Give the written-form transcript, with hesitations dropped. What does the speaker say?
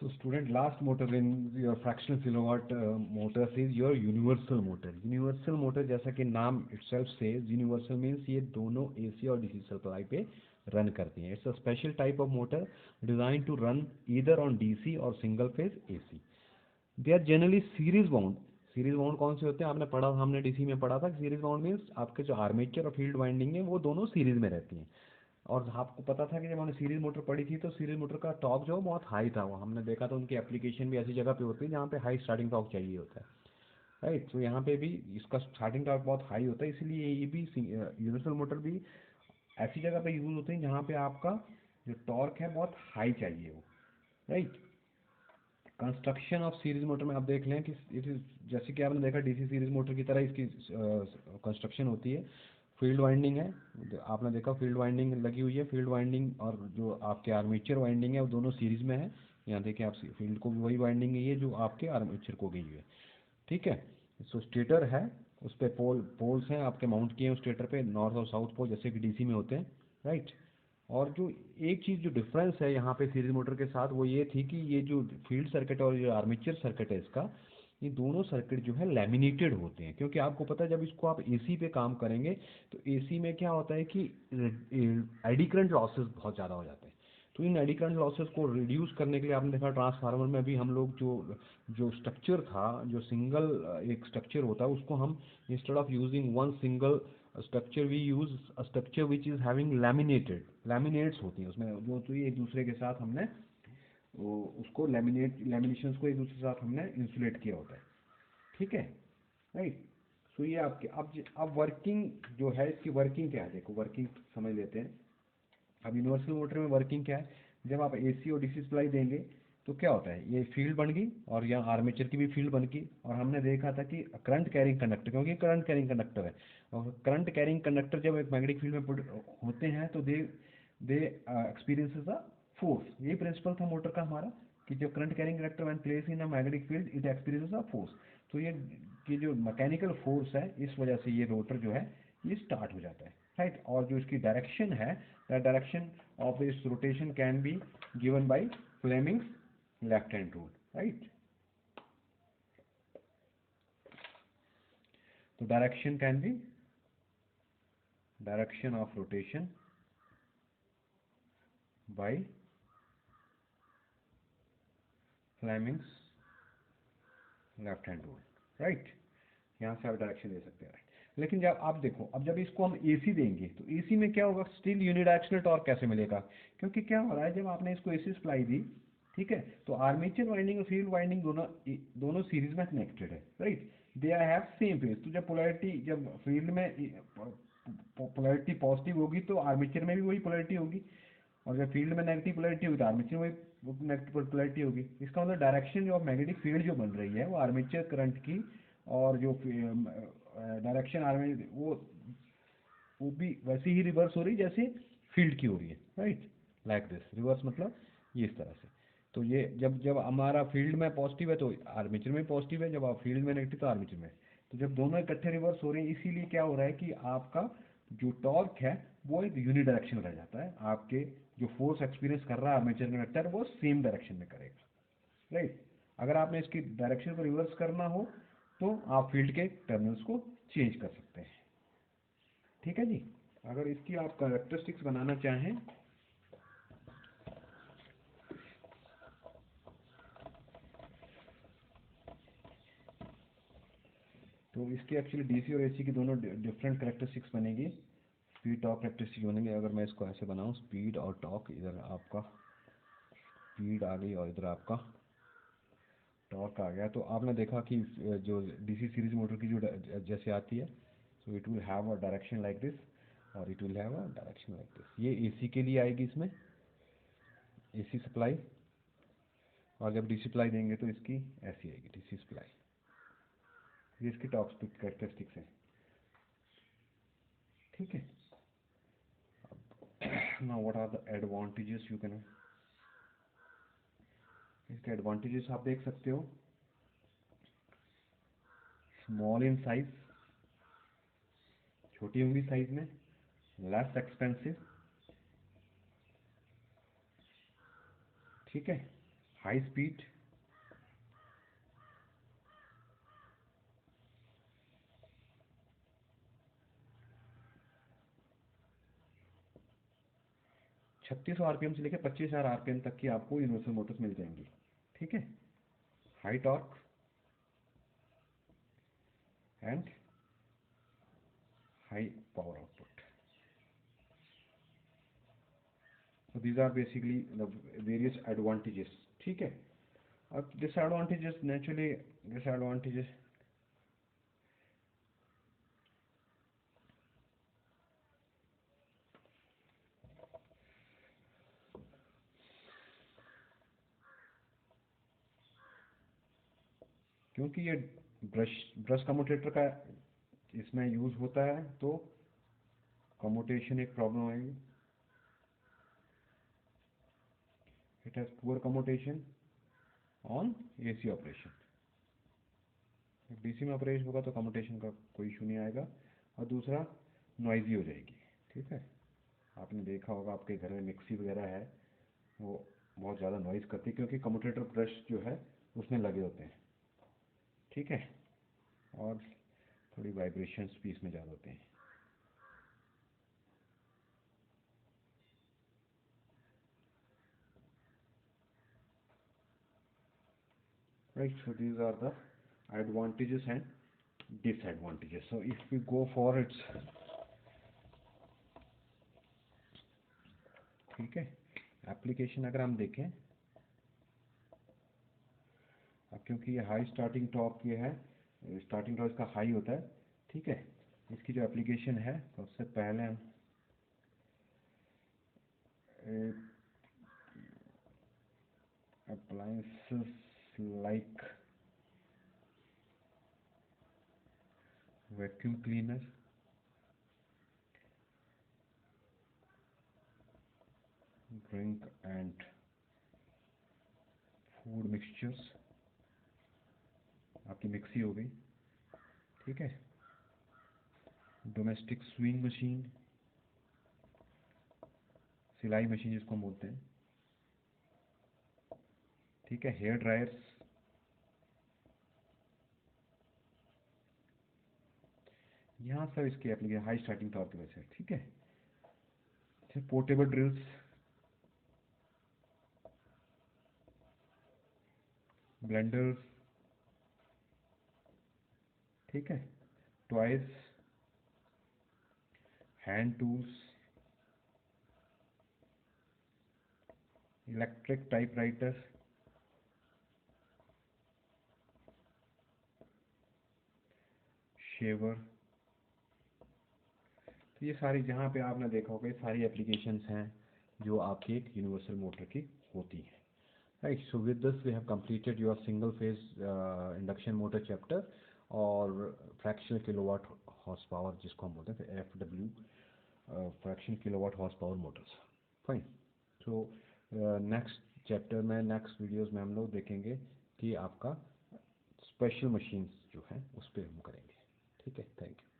So student, last motor in your fractional kilowatt motors is your universal motor. Universal motor जैसा कि नाम itself says, universal means ये दोनों AC और DC supply पे run करती हैं. It's a special type of motor designed to run either on DC और single phase AC. They are generally series wound. Series wound कौन से होते हैं? आपने पढ़ा, हमने डीसी में पढ़ा था. सीरीज वाउंड मीन्स आपके जो आर्मेचर और फील्ड वाइंडिंग है वो दोनों सीरीज में रहती हैं. और आपको पता था कि जब हमने सीरीज मोटर पढ़ी थी तो सीरीज मोटर का टॉर्क जो बहुत हाई था, वो हमने देखा था उनकी एप्लीकेशन भी ऐसी जगह पे होती है जहाँ पे हाई स्टार्टिंग टॉर्क चाहिए होता है, राइट. तो यहाँ पे भी इसका स्टार्टिंग टॉर्क बहुत हाई होता है, इसलिए ये भी यूनिवर्सल मोटर भी ऐसी जगह पे यूज होते हैं जहाँ पे आपका जो टॉर्क है बहुत हाई चाहिए हो, right. Construction of series motor में आप देख लें कि इट इज, जैसे कि आपने देखा डीसी सीरीज मोटर की तरह इसकी कंस्ट्रक्शन होती है. फील्ड वाइंडिंग है, आपने देखा फील्ड वाइंडिंग लगी हुई है. फील्ड वाइंडिंग और जो आपके आर्मेचर वाइंडिंग है वो दोनों सीरीज में है. यहाँ देखिए आप, फील्ड को भी वही वाइंडिंग है ये जो आपके आर्मेचर को गई हुई है, ठीक है. सो स्टेटर है, उस पर पोल्स हैं आपके माउंट किए हैं स्टेटर पे, नॉर्थ और साउथ पोल जैसे कि डीसी में होते हैं, राइट. और जो एक चीज़ जो डिफरेंस है यहाँ पे सीरीज मोटर के साथ वो ये थी कि ये जो फील्ड सर्किट और ये आर्मेचर सर्किट है इसका, ये दोनों सर्किट जो है लैमिनेटेड होते हैं. क्योंकि आपको पता है जब इसको आप एसी पे काम करेंगे तो एसी में क्या होता है कि एडी करंट लॉसेस बहुत ज़्यादा हो जाते हैं. तो इन एडी करंट लॉसेस को रिड्यूस करने के लिए आपने देखा ट्रांसफार्मर में भी हम लोग जो जो स्ट्रक्चर था, जो सिंगल एक स्ट्रक्चर होता है उसको हम instead of using one single structure we use a structure which is having laminates होती हैं उसमें, जो तो ये एक दूसरे के साथ हमने वो उसको लैमिनेशंस को एक दूसरे के साथ हमने इंसुलेट किया होता है, ठीक है, राइट. सो ये आपके अब वर्किंग जो है, इसकी वर्किंग क्या है, देखो वर्किंग समझ लेते हैं. अब यूनिवर्सल मोटर में वर्किंग क्या है, जब आप एसी और डीसी सप्लाई देंगे तो क्या होता है, ये फील्ड बन गई और यहाँ आर्मेचर की भी फील्ड बन गई. और हमने देखा था कि करंट कैरिंग कंडक्टर, क्योंकि करंट कैरिंग कंडक्टर है, और करंट कैरिंग कंडक्टर जब एक मैग्नेटिक फील्ड में पुट होते हैं तो दे एक्सपीरियंसेस अ फोर्स. यही प्रिंसिपल था मोटर का हमारा कि जब current carrying conductor when place in a magnetic field it experiences a force. तो ये कि जो मैकेनिकल फोर्स है इस वजह से ये रोटर जो है ये स्टार्ट हो जाता है, राइट. और जो इसकी डायरेक्शन है, the direction of this rotation can be given by Fleming's left hand rule, right. तो direction can be direction of rotation by Fleming's left hand rule, right. यहाँ से आप डायरेक्शन दे सकते हैं, राइट. लेकिन जब आप देखो, अब जब इसको हम एसी देंगे तो एसी में क्या होगा, स्टिल यूनिडायरेक्शनल टॉर्क कैसे मिलेगा? क्योंकि क्या हो रहा है, जब आपने इसको एसी सप्लाई दी, ठीक है, तो आर्मेचर वाइंडिंग और फील्ड वाइंडिंग दोनों दोनों सीरीज में कनेक्टेड है, right. They have same phase. तो जब पोलैरिटी, जब फील्ड में पोलैरिटी पॉजिटिव होगी तो आर्मेचर में भी वही पोलैरिटी होगी, और जब फील्ड में नेगेटिव पोलैरिटी होगी तो आर्मेचर में वही नेगेटिव पोलैरिटी होगी. इसका मतलब डायरेक्शन जो मैग्नेटिक फील्ड जो बन रही है वो आर्मेचर करंट की, और जो डायरेक्शन आर्मे वो भी वैसे ही रिवर्स हो रही जैसे फील्ड की हो रही है, राइट. लाइक दिस रिवर्स मतलब ये इस तरह से. तो ये जब जब हमारा फील्ड में पॉजिटिव है तो आर्मेचर में पॉजिटिव है, जब आप फील्ड में नेगेटिव तो आर्मेचर में. तो जब दोनों इकट्ठे रिवर्स हो रहे हैं, इसीलिए क्या हो रहा है कि आपका जो टॉर्क है वो एक यूनिडायरेक्शनल रह जाता है. आपके जो फोर्स एक्सपीरियंस कर रहा है आर्मेचर कंडक्टर वो सेम डायरेक्शन में करेगा, राइट. अगर आपने इसकी डायरेक्शन को रिवर्स करना हो तो आप फील्ड के टर्मिनल्स को चेंज कर सकते हैं, ठीक है जी. अगर इसकी आप कैरेक्टरिस्टिक्स बनाना चाहें तो इसकी एक्चुअली डीसी और एसी की दोनों डिफरेंट कैरेक्टरिस्टिक्स बनेगी. स्पीड टॉर्क कैरेक्टरिस्टिक बनेंगे. अगर मैं इसको ऐसे बनाऊं, स्पीड और टॉर्क, इधर आपका स्पीड आ गई और इधर आपका टॉर्क आ गया. तो आपने देखा कि जो डीसी सीरीज मोटर की जो जैसे आती है, so it will have a direction like this और it will have a direction like this. ये एसी के लिए आएगी, इसमें एसी सप्लाई. और जब डीसी सप्लाई देंगे तो इसकी ऐसी आएगी डीसी सप्लाई. ये इसकी टॉप स्पीड कैरेक्टरिस्टिक्स हैं, ठीक है. Now what are the advantages you can, इसके एडवांटेजेस आप देख सकते हो. स्मॉल इन साइज, छोटी होंगी साइज में, लेस एक्सपेंसिव, ठीक है. हाई स्पीड, 3600 आरपीएम से लेकर 25,000 आरपीएम तक की आपको यूनिवर्सल मोटर्स मिल जाएंगी। ठीक है, high torque and high power output. So these are basically the various advantages। ठीक है, अब disadvantages, naturally disadvantages, क्योंकि ये ब्रश कम्यूटेटर का इसमें यूज होता है तो कम्यूटेशन एक प्रॉब्लम आएगी। It has poor commutation on AC operation. DC में ऑपरेशन होगा तो कम्यूटेशन का कोई इशू नहीं आएगा, और दूसरा नॉइजी हो जाएगी। ठीक है, आपने देखा होगा आपके घर में मिक्सी वगैरह है, वो बहुत ज़्यादा नॉइज़ करती है क्योंकि कम्यूटेटर ब्रश जो है उसमें लगे होते हैं। ठीक है, और थोड़ी वाइब्रेशंस भी इसमें ज़्यादा होते हैं। Right, so these are the advantages and disadvantages. So if we go for its, ठीक है, एप्लीकेशन अगर हम देखें, अब क्योंकि ये हाई स्टार्टिंग टॉप ये है, स्टार्टिंग टॉप इसका हाई होता है। ठीक है, इसकी जो एप्लीकेशन है सबसे पहले हम appliances like vacuum cleaner, drink and food mixtures, आपकी मिक्सी हो गई। ठीक है, डोमेस्टिक स्विंग मशीन, सिलाई मशीन जिसको हम बोलते हैं। ठीक है, हेयर ड्रायर्स, यहाँ सब इसके एप्लीकेशन हाई स्टार्टिंग टॉप की वजह से। ठीक है, पोर्टेबल ड्रिल्स, ब्लेंडर्स, ठीक है, toys, hand tools, electric typewriter, shaver. तो ये सारी जहाँ पे आपने देखा होगा ये सारी एप्लीकेशंस हैं जो आपकी एक यूनिवर्सल मोटर की होती हैं। Right, so with this we have completed your single phase induction motor chapter और फ्रैक्शनल किलोवाट हॉर्स पावर जिसको हम बोलते हैं FW, fraction kilowatt horse power motors. Fine, so next chapter में, नेक्स्ट वीडियोस में हम लोग देखेंगे कि आपका स्पेशल मशीन्स जो हैं उस पर हम करेंगे। ठीक है, थैंक यू।